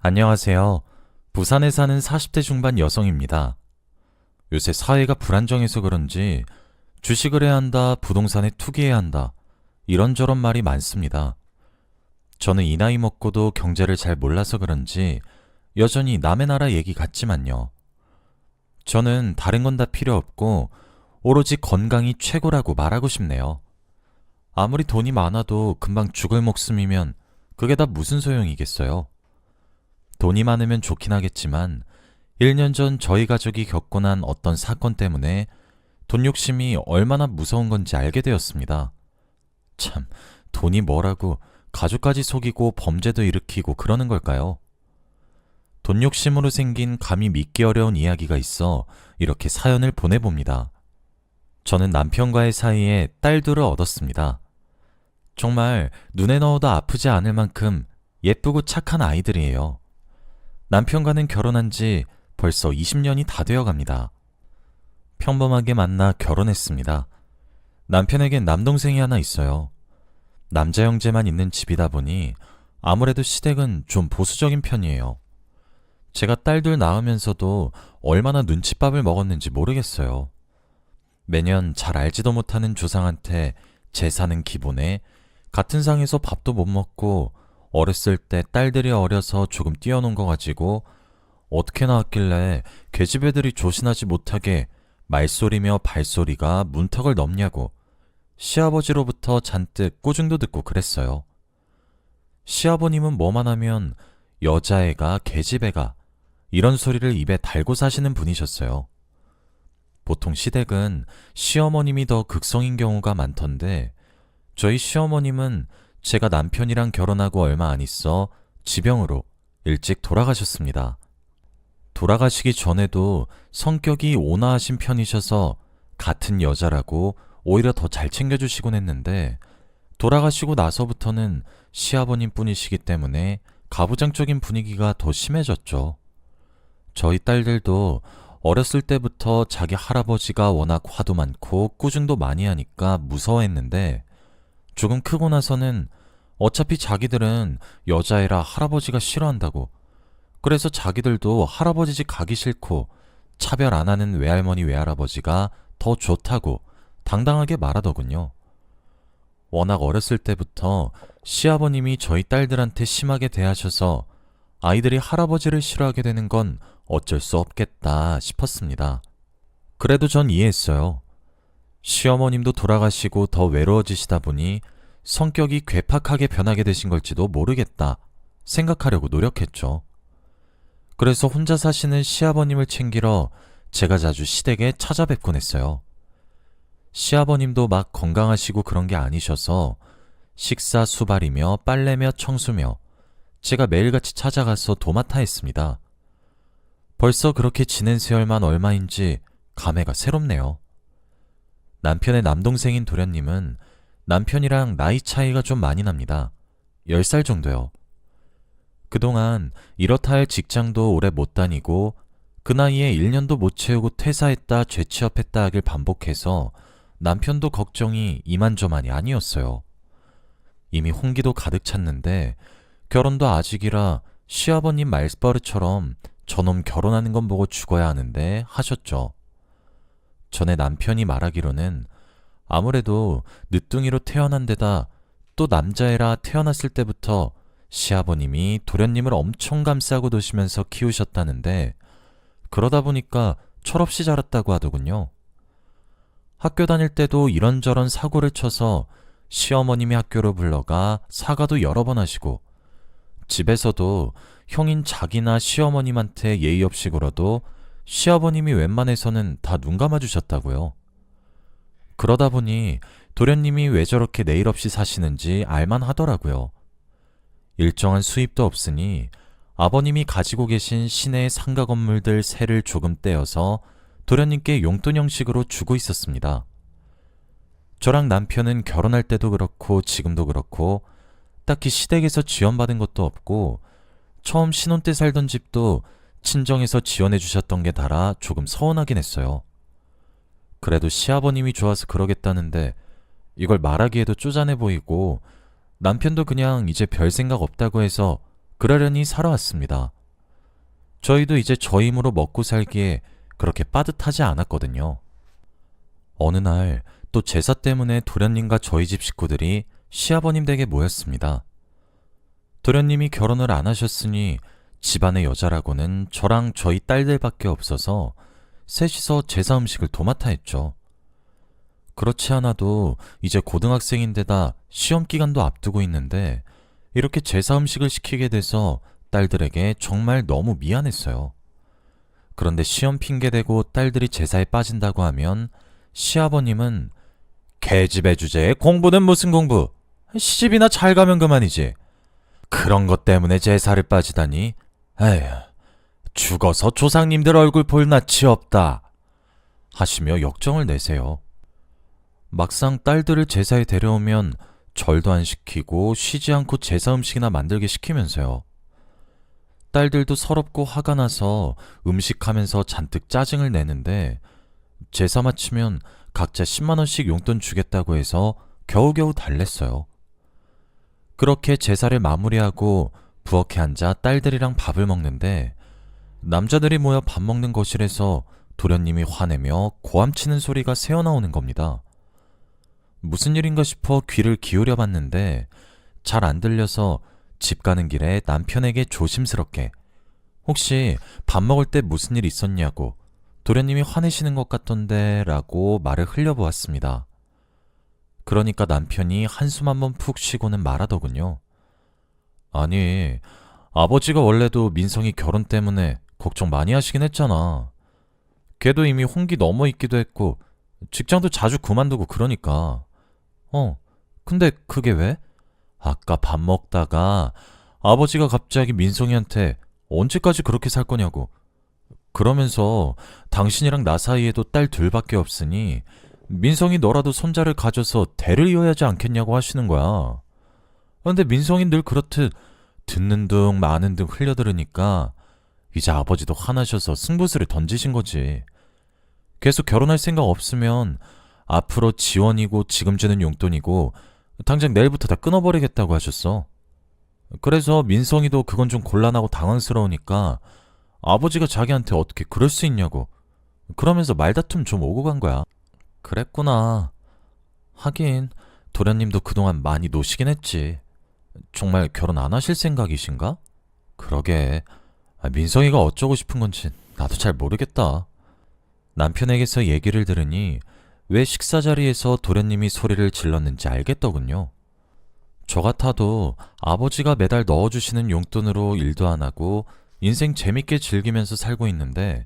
안녕하세요. 부산에 사는 40대 중반 여성입니다. 요새 사회가 불안정해서 그런지 주식을 해야 한다, 부동산에 투기해야 한다, 이런저런 말이 많습니다. 저는 이 나이 먹고도 경제를 잘 몰라서 그런지 여전히 남의 나라 얘기 같지만요. 저는 다른 건 다 필요 없고 오로지 건강이 최고라고 말하고 싶네요. 아무리 돈이 많아도 금방 죽을 목숨이면 그게 다 무슨 소용이겠어요? 돈이 많으면 좋긴 하겠지만 1년 전 저희 가족이 겪고 난 어떤 사건 때문에 돈 욕심이 얼마나 무서운 건지 알게 되었습니다. 참, 돈이 뭐라고 가족까지 속이고 범죄도 일으키고 그러는 걸까요? 돈 욕심으로 생긴 감히 믿기 어려운 이야기가 있어 이렇게 사연을 보내봅니다. 저는 남편과의 사이에 딸들을 얻었습니다. 정말 눈에 넣어도 아프지 않을 만큼 예쁘고 착한 아이들이에요. 남편과는 결혼한 지 벌써 20년이 다 되어 갑니다. 평범하게 만나 결혼했습니다. 남편에겐 남동생이 하나 있어요. 남자 형제만 있는 집이다 보니 아무래도 시댁은 좀 보수적인 편이에요. 제가 딸들 낳으면서도 얼마나 눈칫밥을 먹었는지 모르겠어요. 매년 잘 알지도 못하는 조상한테 제사는 기본에 같은 상에서 밥도 못 먹고 어렸을 때 딸들이 어려서 조금 뛰어논 거 가지고 어떻게 나왔길래 계집애들이 조신하지 못하게 말소리며 발소리가 문턱을 넘냐고 시아버지로부터 잔뜩 꾸중도 듣고 그랬어요. 시아버님은 뭐만 하면 여자애가 계집애가 이런 소리를 입에 달고 사시는 분이셨어요. 보통 시댁은 시어머님이 더 극성인 경우가 많던데 저희 시어머님은 제가 남편이랑 결혼하고 얼마 안 있어 지병으로 일찍 돌아가셨습니다. 돌아가시기 전에도 성격이 온화하신 편이셔서 같은 여자라고 오히려 더 잘 챙겨주시곤 했는데 돌아가시고 나서부터는 시아버님 뿐이시기 때문에 가부장적인 분위기가 더 심해졌죠. 저희 딸들도 어렸을 때부터 자기 할아버지가 워낙 화도 많고 꾸중도 많이 하니까 무서워했는데 조금 크고 나서는 어차피 자기들은 여자애라 할아버지가 싫어한다고 그래서 자기들도 할아버지 집 가기 싫고 차별 안 하는 외할머니 외할아버지가 더 좋다고 당당하게 말하더군요. 워낙 어렸을 때부터 시아버님이 저희 딸들한테 심하게 대하셔서 아이들이 할아버지를 싫어하게 되는 건 어쩔 수 없겠다 싶었습니다. 그래도 전 이해했어요. 시어머님도 돌아가시고 더 외로워지시다 보니 성격이 괴팍하게 변하게 되신 걸지도 모르겠다 생각하려고 노력했죠. 그래서 혼자 사시는 시아버님을 챙기러 제가 자주 시댁에 찾아뵙곤 했어요. 시아버님도 막 건강하시고 그런 게 아니셔서 식사 수발이며 빨래며 청소며 제가 매일같이 찾아가서 도맡아 했습니다. 벌써 그렇게 지낸 세월만 얼마인지 감회가 새롭네요. 남편의 남동생인 도련님은 남편이랑 나이 차이가 좀 많이 납니다. 10살 정도요. 그동안 이렇다 할 직장도 오래 못 다니고 그 나이에 1년도 못 채우고 퇴사했다 재취업했다 하길 반복해서 남편도 걱정이 이만저만이 아니었어요. 이미 홍기도 가득 찼는데 결혼도 아직이라 시아버님 말버릇처럼 저놈 결혼하는 건 보고 죽어야 하는데 하셨죠. 전에 남편이 말하기로는 아무래도 늦둥이로 태어난 데다 또 남자애라 태어났을 때부터 시아버님이 도련님을 엄청 감싸고 도시면서 키우셨다는데 그러다 보니까 철없이 자랐다고 하더군요. 학교 다닐 때도 이런저런 사고를 쳐서 시어머님이 학교로 불러가 사과도 여러 번 하시고 집에서도 형인 자기나 시어머님한테 예의 없이 굴어도 시아버님이 웬만해서는 다 눈 감아주셨다고요. 그러다 보니 도련님이 왜 저렇게 내일 없이 사시는지 알만 하더라고요. 일정한 수입도 없으니 아버님이 가지고 계신 시내의 상가 건물들 세를 조금 떼어서 도련님께 용돈 형식으로 주고 있었습니다. 저랑 남편은 결혼할 때도 그렇고 지금도 그렇고 딱히 시댁에서 지원받은 것도 없고 처음 신혼 때 살던 집도 친정에서 지원해 주셨던 게 달아 조금 서운하긴 했어요. 그래도 시아버님이 좋아서 그러겠다는데 이걸 말하기에도 쪼잔해 보이고 남편도 그냥 이제 별 생각 없다고 해서 그러려니 살아왔습니다. 저희도 이제 저희 힘으로 먹고 살기에 그렇게 빠듯하지 않았거든요. 어느 날 또 제사 때문에 도련님과 저희 집 식구들이 시아버님 댁에 모였습니다. 도련님이 결혼을 안 하셨으니 집안의 여자라고는 저랑 저희 딸들밖에 없어서 셋이서 제사 음식을 도맡아 했죠. 그렇지 않아도 이제 고등학생인데다 시험 기간도 앞두고 있는데 이렇게 제사 음식을 시키게 돼서 딸들에게 정말 너무 미안했어요. 그런데 시험 핑계대고 딸들이 제사에 빠진다고 하면 시아버님은 계집애 주제에 공부는 무슨 공부? 시집이나 잘 가면 그만이지. 그런 것 때문에 제사를 빠지다니. 에휴, 죽어서 조상님들 얼굴 볼 낯이 없다. 하시며 역정을 내세요. 막상 딸들을 제사에 데려오면 절도 안 시키고 쉬지 않고 제사 음식이나 만들게 시키면서요. 딸들도 서럽고 화가 나서 음식하면서 잔뜩 짜증을 내는데 제사 마치면 각자 10만 원씩 용돈 주겠다고 해서 겨우겨우 달랬어요. 그렇게 제사를 마무리하고 부엌에 앉아 딸들이랑 밥을 먹는데 남자들이 모여 밥 먹는 거실에서 도련님이 화내며 고함치는 소리가 새어나오는 겁니다. 무슨 일인가 싶어 귀를 기울여 봤는데 잘 안 들려서 집 가는 길에 남편에게 조심스럽게 혹시 밥 먹을 때 무슨 일 있었냐고 도련님이 화내시는 것 같던데 라고 말을 흘려보았습니다. 그러니까 남편이 한숨 한번 푹 쉬고는 말하더군요. 아니, 아버지가 원래도 민성이 결혼 때문에 걱정 많이 하시긴 했잖아. 걔도 이미 홍기 넘어 있기도 했고 직장도 자주 그만두고 그러니까. 근데 그게 왜? 아까 밥 먹다가 아버지가 갑자기 민성이한테 언제까지 그렇게 살 거냐고 그러면서 당신이랑 나 사이에도 딸 둘밖에 없으니 민성이 너라도 손자를 가져서 대를 이어야지 않겠냐고 하시는 거야. 근데 민성이 늘 그렇듯 듣는 둥 마는 둥 흘려들으니까 이제 아버지도 화나셔서 승부수를 던지신 거지. 계속 결혼할 생각 없으면 앞으로 지원이고 지금 주는 용돈이고 당장 내일부터 다 끊어버리겠다고 하셨어. 그래서 민성이도 그건 좀 곤란하고 당황스러우니까 아버지가 자기한테 어떻게 그럴 수 있냐고 그러면서 말다툼 좀 오고 간 거야. 그랬구나. 하긴 도련님도 그동안 많이 노시긴 했지. 정말 결혼 안 하실 생각이신가? 그러게. 민성이가 어쩌고 싶은 건지 나도 잘 모르겠다. 남편에게서 얘기를 들으니 왜 식사 자리에서 도련님이 소리를 질렀는지 알겠더군요. 저 같아도 아버지가 매달 넣어주시는 용돈으로 일도 안 하고 인생 재밌게 즐기면서 살고 있는데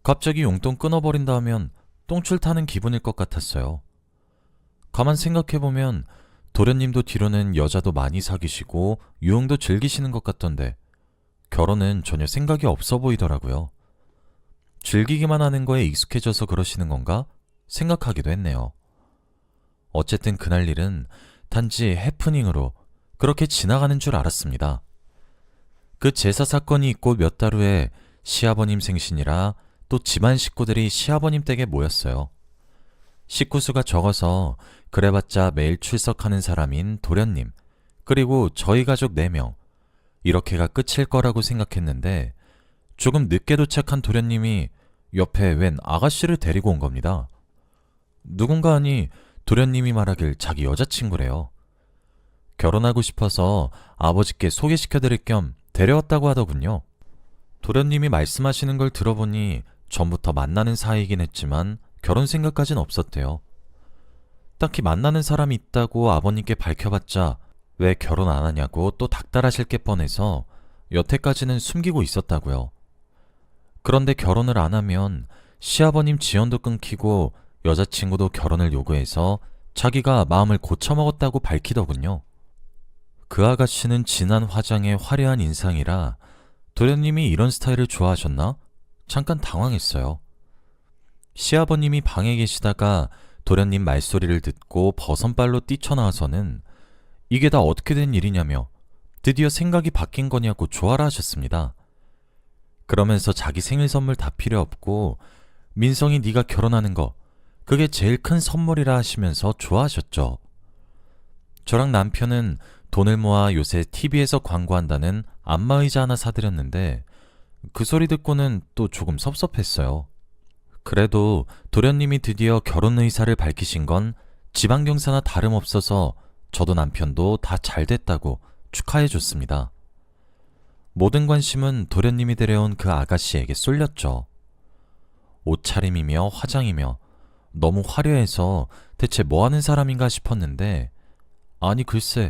갑자기 용돈 끊어버린다 하면 똥줄 타는 기분일 것 같았어요. 가만 생각해보면 도련님도 뒤로는 여자도 많이 사귀시고 유흥도 즐기시는 것 같던데 결혼은 전혀 생각이 없어 보이더라고요. 즐기기만 하는 거에 익숙해져서 그러시는 건가 생각하기도 했네요. 어쨌든 그날 일은 단지 해프닝으로 그렇게 지나가는 줄 알았습니다. 그 제사 사건이 있고 몇 달 후에 시아버님 생신이라 또 집안 식구들이 시아버님 댁에 모였어요. 식구수가 적어서 그래봤자 매일 출석하는 사람인 도련님, 그리고 저희 가족 4명, 이렇게가 끝일 거라고 생각했는데 조금 늦게 도착한 도련님이 옆에 웬 아가씨를 데리고 온 겁니다. 누군가 하니 도련님이 말하길 자기 여자친구래요. 결혼하고 싶어서 아버지께 소개시켜드릴 겸 데려왔다고 하더군요. 도련님이 말씀하시는 걸 들어보니 전부터 만나는 사이이긴 했지만 결혼 생각까진 없었대요. 딱히 만나는 사람이 있다고 아버님께 밝혀봤자 왜 결혼 안 하냐고 또 닥달하실 게 뻔해서 여태까지는 숨기고 있었다고요. 그런데 결혼을 안 하면 시아버님 지원도 끊기고 여자친구도 결혼을 요구해서 자기가 마음을 고쳐먹었다고 밝히더군요. 그 아가씨는 진한 화장에 화려한 인상이라 도련님이 이런 스타일을 좋아하셨나? 잠깐 당황했어요. 시아버님이 방에 계시다가 도련님 말소리를 듣고 버선발로 뛰쳐나와서는 이게 다 어떻게 된 일이냐며 드디어 생각이 바뀐 거냐고 조아라 하셨습니다. 그러면서 자기 생일 선물 다 필요 없고 민성이 네가 결혼하는 거 그게 제일 큰 선물이라 하시면서 좋아하셨죠. 저랑 남편은 돈을 모아 요새 TV에서 광고한다는 안마의자 하나 사드렸는데 그 소리 듣고는 또 조금 섭섭했어요. 그래도 도련님이 드디어 결혼 의사를 밝히신 건 지방경사나 다름없어서 저도 남편도 다 잘 됐다고 축하해 줬습니다. 모든 관심은 도련님이 데려온 그 아가씨에게 쏠렸죠. 옷차림이며 화장이며 너무 화려해서 대체 뭐 하는 사람인가 싶었는데, 아니 글쎄,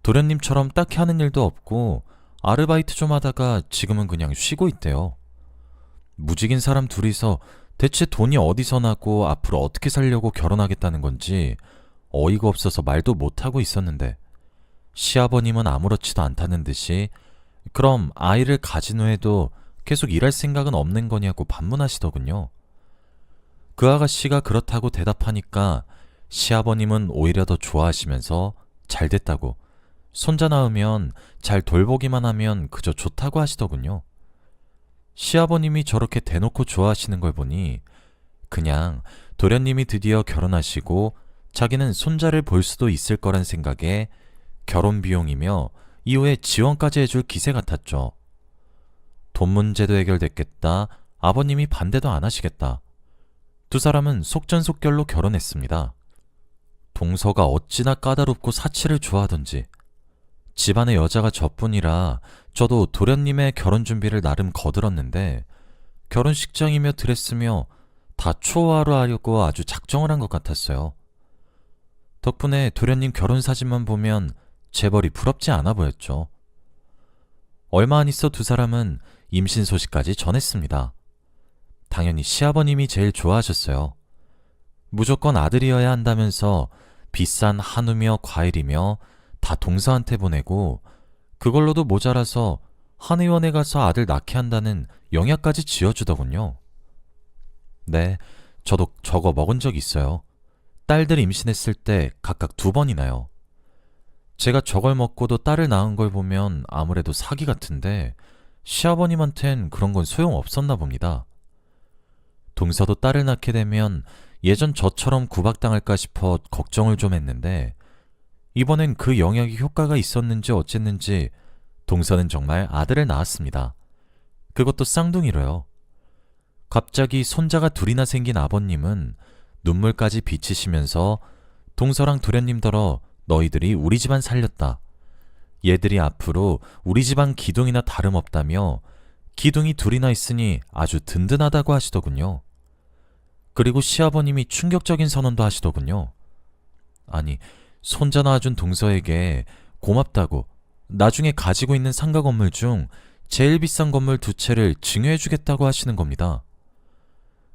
도련님처럼 딱히 하는 일도 없고 아르바이트 좀 하다가 지금은 그냥 쉬고 있대요. 무직인 사람 둘이서 대체 돈이 어디서 나고 앞으로 어떻게 살려고 결혼하겠다는 건지 어이가 없어서 말도 못하고 있었는데, 시아버님은 아무렇지도 않다는 듯이 그럼 아이를 가진 후에도 계속 일할 생각은 없는 거냐고 반문하시더군요. 그 아가씨가 그렇다고 대답하니까 시아버님은 오히려 더 좋아하시면서 잘 됐다고, 손자 낳으면 잘 돌보기만 하면 그저 좋다고 하시더군요. 시아버님이 저렇게 대놓고 좋아하시는 걸 보니 그냥 도련님이 드디어 결혼하시고 자기는 손자를 볼 수도 있을 거란 생각에 결혼 비용이며 이후에 지원까지 해줄 기세 같았죠. 돈 문제도 해결됐겠다, 아버님이 반대도 안 하시겠다. 두 사람은 속전속결로 결혼했습니다. 동서가 어찌나 까다롭고 사치를 좋아하던지 집안에 여자가 저뿐이라 저도 도련님의 결혼 준비를 나름 거들었는데, 결혼식장이며 드레스며 다 초호화로 하려고 아주 작정을 한 것 같았어요. 덕분에 도련님 결혼 사진만 보면 재벌이 부럽지 않아 보였죠. 얼마 안 있어 두 사람은 임신 소식까지 전했습니다. 당연히 시아버님이 제일 좋아하셨어요. 무조건 아들이어야 한다면서 비싼 한우며 과일이며 다 동서한테 보내고, 그걸로도 모자라서 한의원에 가서 아들 낳게 한다는 영약까지 지어주더군요. 네, 저도 저거 먹은 적 있어요. 딸들 임신했을 때 각각 2번이나요. 제가 저걸 먹고도 딸을 낳은 걸 보면 아무래도 사기 같은데, 시아버님한텐 그런 건 소용없었나 봅니다. 동서도 딸을 낳게 되면 예전 저처럼 구박당할까 싶어 걱정을 좀 했는데, 이번엔 그 영약이 효과가 있었는지 어쨌는지 동서는 정말 아들을 낳았습니다. 그것도 쌍둥이로요. 갑자기 손자가 둘이나 생긴 아버님은 눈물까지 비치시면서 동서랑 도련님더러 너희들이 우리 집안 살렸다. 얘들이 앞으로 우리 집안 기둥이나 다름없다며 기둥이 둘이나 있으니 아주 든든하다고 하시더군요. 그리고 시아버님이 충격적인 선언도 하시더군요. 아니, 손자 낳아준 동서에게 고맙다고 나중에 가지고 있는 상가 건물 중 제일 비싼 건물 2채를 증여해주겠다고 하시는 겁니다.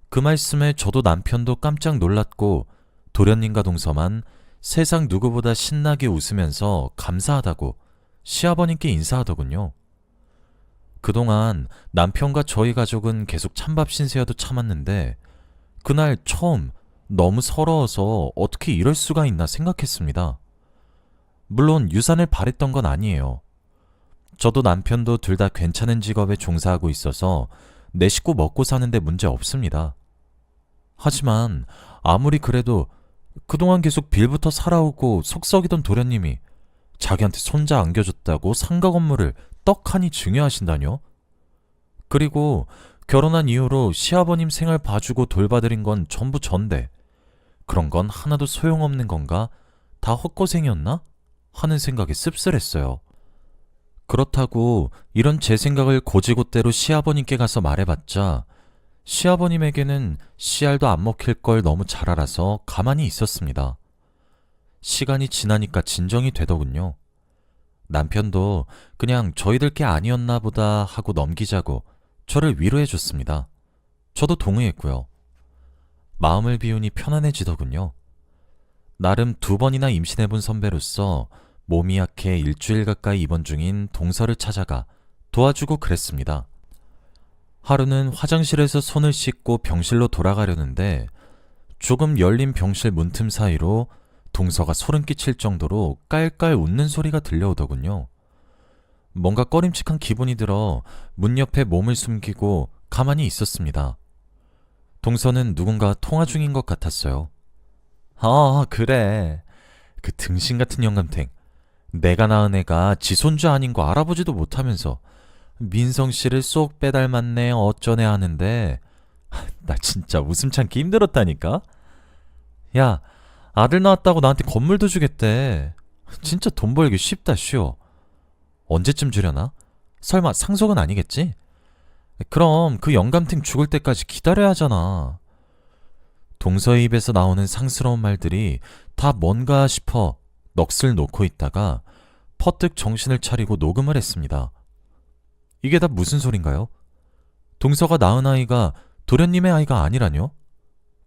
그 말씀에 저도 남편도 깜짝 놀랐고, 도련님과 동서만 세상 누구보다 신나게 웃으면서 감사하다고 시아버님께 인사하더군요. 그동안 남편과 저희 가족은 계속 찬밥 신세여도 참았는데, 그날 처음 너무 서러워서 어떻게 이럴 수가 있나 생각했습니다. 물론 유산을 바랬던 건 아니에요. 저도 남편도 둘 다 괜찮은 직업에 종사하고 있어서 내 식구 먹고 사는데 문제 없습니다. 하지만 아무리 그래도 그동안 계속 빌부터 살아오고 속썩이던 도련님이 자기한테 손자 안겨줬다고 상가 건물을 떡하니 증여하신다뇨? 그리고 결혼한 이후로 시아버님 생활 봐주고 돌봐드린 건 전부 전데 그런 건 하나도 소용없는 건가? 다 헛고생이었나? 하는 생각이 씁쓸했어요. 그렇다고 이런 제 생각을 곧이곧대로 시아버님께 가서 말해봤자 시아버님에게는 씨알도 안 먹힐 걸 너무 잘 알아서 가만히 있었습니다. 시간이 지나니까 진정이 되더군요. 남편도 그냥 저희들 게 아니었나 보다 하고 넘기자고 저를 위로해줬습니다. 저도 동의했고요. 마음을 비우니 편안해지더군요. 나름 2번이나 임신해본 선배로서 몸이 약해 일주일 가까이 입원 중인 동서를 찾아가 도와주고 그랬습니다. 하루는 화장실에서 손을 씻고 병실로 돌아가려는데 조금 열린 병실 문틈 사이로 동서가 소름 끼칠 정도로 깔깔 웃는 소리가 들려오더군요. 뭔가 꺼림칙한 기분이 들어 문 옆에 몸을 숨기고 가만히 있었습니다. 동서는 누군가 통화 중인 것 같았어요. 아, 그래. 그 등신 같은 영감탱. 내가 낳은 애가 지 손주 아닌 거 알아보지도 못하면서 민성 씨를 쏙 빼닮았네 어쩌네 하는데 나 진짜 웃음 참기 힘들었다니까. 야, 아들 낳았다고 나한테 건물도 주겠대. 진짜 돈 벌기 쉽다 쉬워. 언제쯤 주려나? 설마 상속은 아니겠지? 그럼 그 영감탱 죽을 때까지 기다려야 하잖아. 동서의 입에서 나오는 상스러운 말들이 다 뭔가 싶어 넋을 놓고 있다가 퍼뜩 정신을 차리고 녹음을 했습니다. 이게 다 무슨 소린가요? 동서가 낳은 아이가 도련님의 아이가 아니라뇨?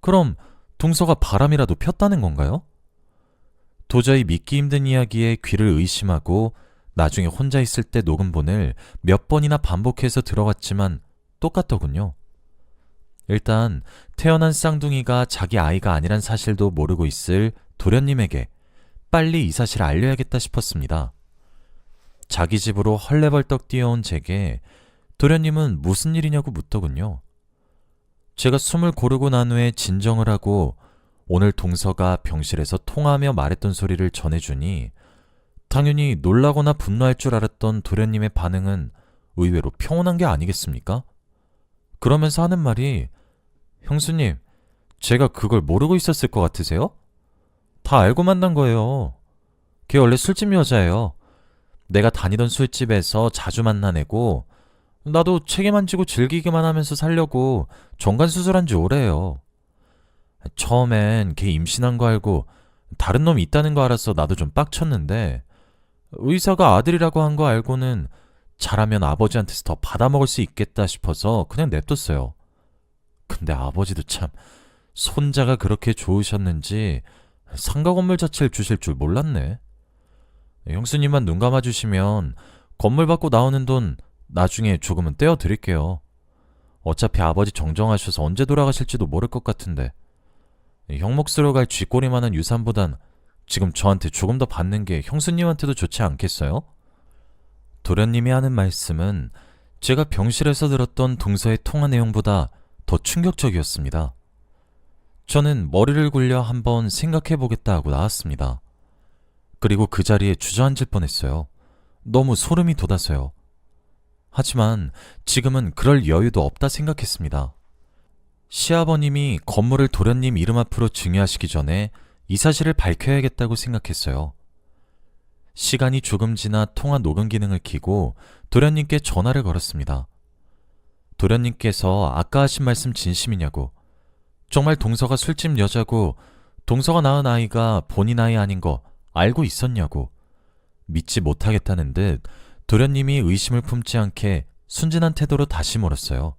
그럼 동서가 바람이라도 폈다는 건가요? 도저히 믿기 힘든 이야기에 귀를 의심하고 나중에 혼자 있을 때 녹음본을 몇 번이나 반복해서 들어갔지만 똑같더군요. 일단 태어난 쌍둥이가 자기 아이가 아니란 사실도 모르고 있을 도련님에게 빨리 이 사실을 알려야겠다 싶었습니다. 자기 집으로 헐레벌떡 뛰어온 제게 도련님은 무슨 일이냐고 묻더군요. 제가 숨을 고르고 난 후에 진정을 하고 오늘 동서가 병실에서 통화하며 말했던 소리를 전해주니 당연히 놀라거나 분노할 줄 알았던 도련님의 반응은 의외로 평온한 게 아니겠습니까? 그러면서 하는 말이 형수님, 제가 그걸 모르고 있었을 것 같으세요? 다 알고 만난 거예요. 걔 원래 술집 여자예요. 내가 다니던 술집에서 자주 만난 애고 나도 책임 안 지고 즐기기만 하면서 살려고 정관 수술한 지 오래예요. 처음엔 걔 임신한 거 알고 다른 놈이 있다는 거 알아서 나도 좀 빡쳤는데 의사가 아들이라고 한 거 알고는 잘하면 아버지한테서 더 받아먹을 수 있겠다 싶어서 그냥 냅뒀어요. 근데 아버지도 참 손자가 그렇게 좋으셨는지 상가 건물 자체를 주실 줄 몰랐네. 형수님만 눈 감아주시면 건물 받고 나오는 돈 나중에 조금은 떼어드릴게요. 어차피 아버지 정정하셔서 언제 돌아가실지도 모를 것 같은데 형 몫으로 갈 쥐꼬리만한 유산보단 지금 저한테 조금 더 받는 게 형수님한테도 좋지 않겠어요? 도련님이 하는 말씀은 제가 병실에서 들었던 동서의 통화 내용보다 더 충격적이었습니다. 저는 머리를 굴려 한번 생각해보겠다 하고 나왔습니다. 그리고 그 자리에 주저앉을 뻔했어요. 너무 소름이 돋아서요. 하지만 지금은 그럴 여유도 없다 생각했습니다. 시아버님이 건물을 도련님 이름 앞으로 증여하시기 전에 이 사실을 밝혀야겠다고 생각했어요. 시간이 조금 지나 통화 녹음 기능을 켜고 도련님께 전화를 걸었습니다. 도련님께서 아까 하신 말씀 진심이냐고, 정말 동서가 술집 여자고 동서가 낳은 아이가 본인 아이 아닌 거 알고 있었냐고, 믿지 못하겠다는 듯 도련님이 의심을 품지 않게 순진한 태도로 다시 물었어요.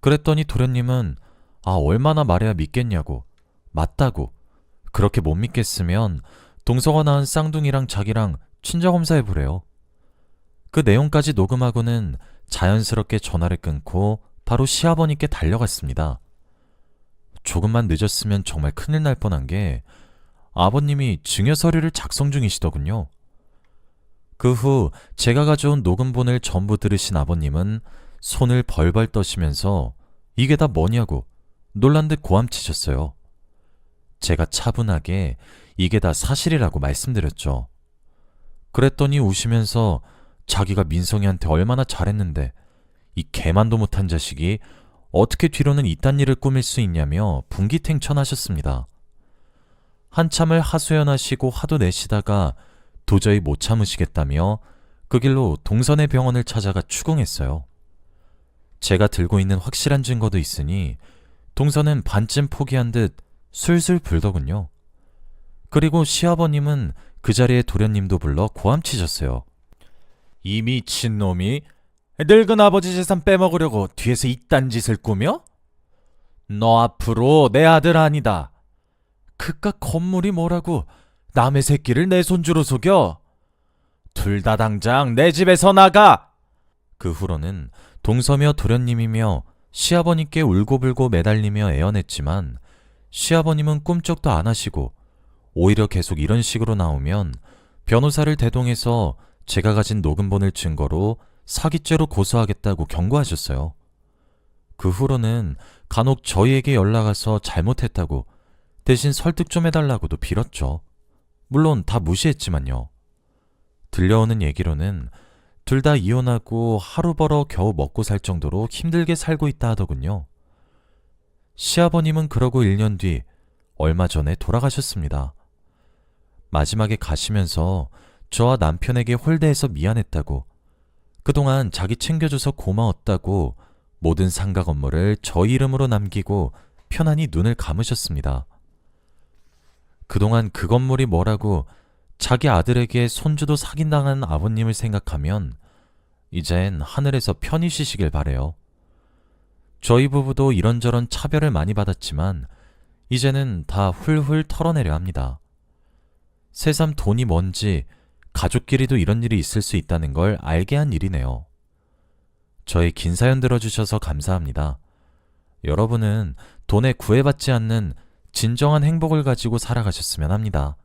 그랬더니 도련님은 얼마나 말해야 믿겠냐고, 맞다고, 그렇게 못 믿겠으면 동서가 낳은 쌍둥이랑 자기랑 친자검사해보래요. 그 내용까지 녹음하고는 자연스럽게 전화를 끊고 바로 시아버님께 달려갔습니다. 조금만 늦었으면 정말 큰일 날 뻔한 게 아버님이 증여 서류를 작성 중이시더군요. 그 후 제가 가져온 녹음본을 전부 들으신 아버님은 손을 벌벌 떠시면서 이게 다 뭐냐고 놀란 듯 고함치셨어요. 제가 차분하게 이게 다 사실이라고 말씀드렸죠. 그랬더니 우시면서 자기가 민성이한테 얼마나 잘했는데 이 개만도 못한 자식이 어떻게 뒤로는 이딴 일을 꾸밀 수 있냐며 분기탱천하셨습니다. 한참을 하소연하시고 화도 내시다가 도저히 못 참으시겠다며 그 길로 동선의 병원을 찾아가 추궁했어요. 제가 들고 있는 확실한 증거도 있으니 동선은 반쯤 포기한 듯 술술 불더군요. 그리고 시아버님은 그 자리에 도련님도 불러 고함치셨어요. 이 미친놈이 늙은 아버지 재산 빼먹으려고 뒤에서 이딴 짓을 꾸며? 너 앞으로 내 아들 아니다. 그깟 건물이 뭐라고 남의 새끼를 내 손주로 속여? 둘 다 당장 내 집에서 나가! 그 후로는 동서며 도련님이며 시아버님께 울고불고 매달리며 애원했지만 시아버님은 꿈쩍도 안 하시고 오히려 계속 이런 식으로 나오면 변호사를 대동해서 제가 가진 녹음본을 증거로 사기죄로 고소하겠다고 경고하셨어요. 그 후로는 간혹 저희에게 연락와서 잘못했다고 대신 설득 좀 해달라고도 빌었죠. 물론 다 무시했지만요. 들려오는 얘기로는 둘 다 이혼하고 하루 벌어 겨우 먹고 살 정도로 힘들게 살고 있다 하더군요. 시아버님은 그러고 1년 뒤 얼마 전에 돌아가셨습니다. 마지막에 가시면서 저와 남편에게 홀대해서 미안했다고, 그동안 자기 챙겨줘서 고마웠다고 모든 상가 건물을 저희 이름으로 남기고 편안히 눈을 감으셨습니다. 그동안 그 건물이 뭐라고 자기 아들에게 손주도 사기당한 아버님을 생각하면 이젠 하늘에서 편히 쉬시길 바래요. 저희 부부도 이런저런 차별을 많이 받았지만 이제는 다 훌훌 털어내려 합니다. 새삼 돈이 뭔지, 가족끼리도 이런 일이 있을 수 있다는 걸 알게 한 일이네요. 저의 긴 사연 들어주셔서 감사합니다. 여러분은 돈에 구애받지 않는 진정한 행복을 가지고 살아가셨으면 합니다.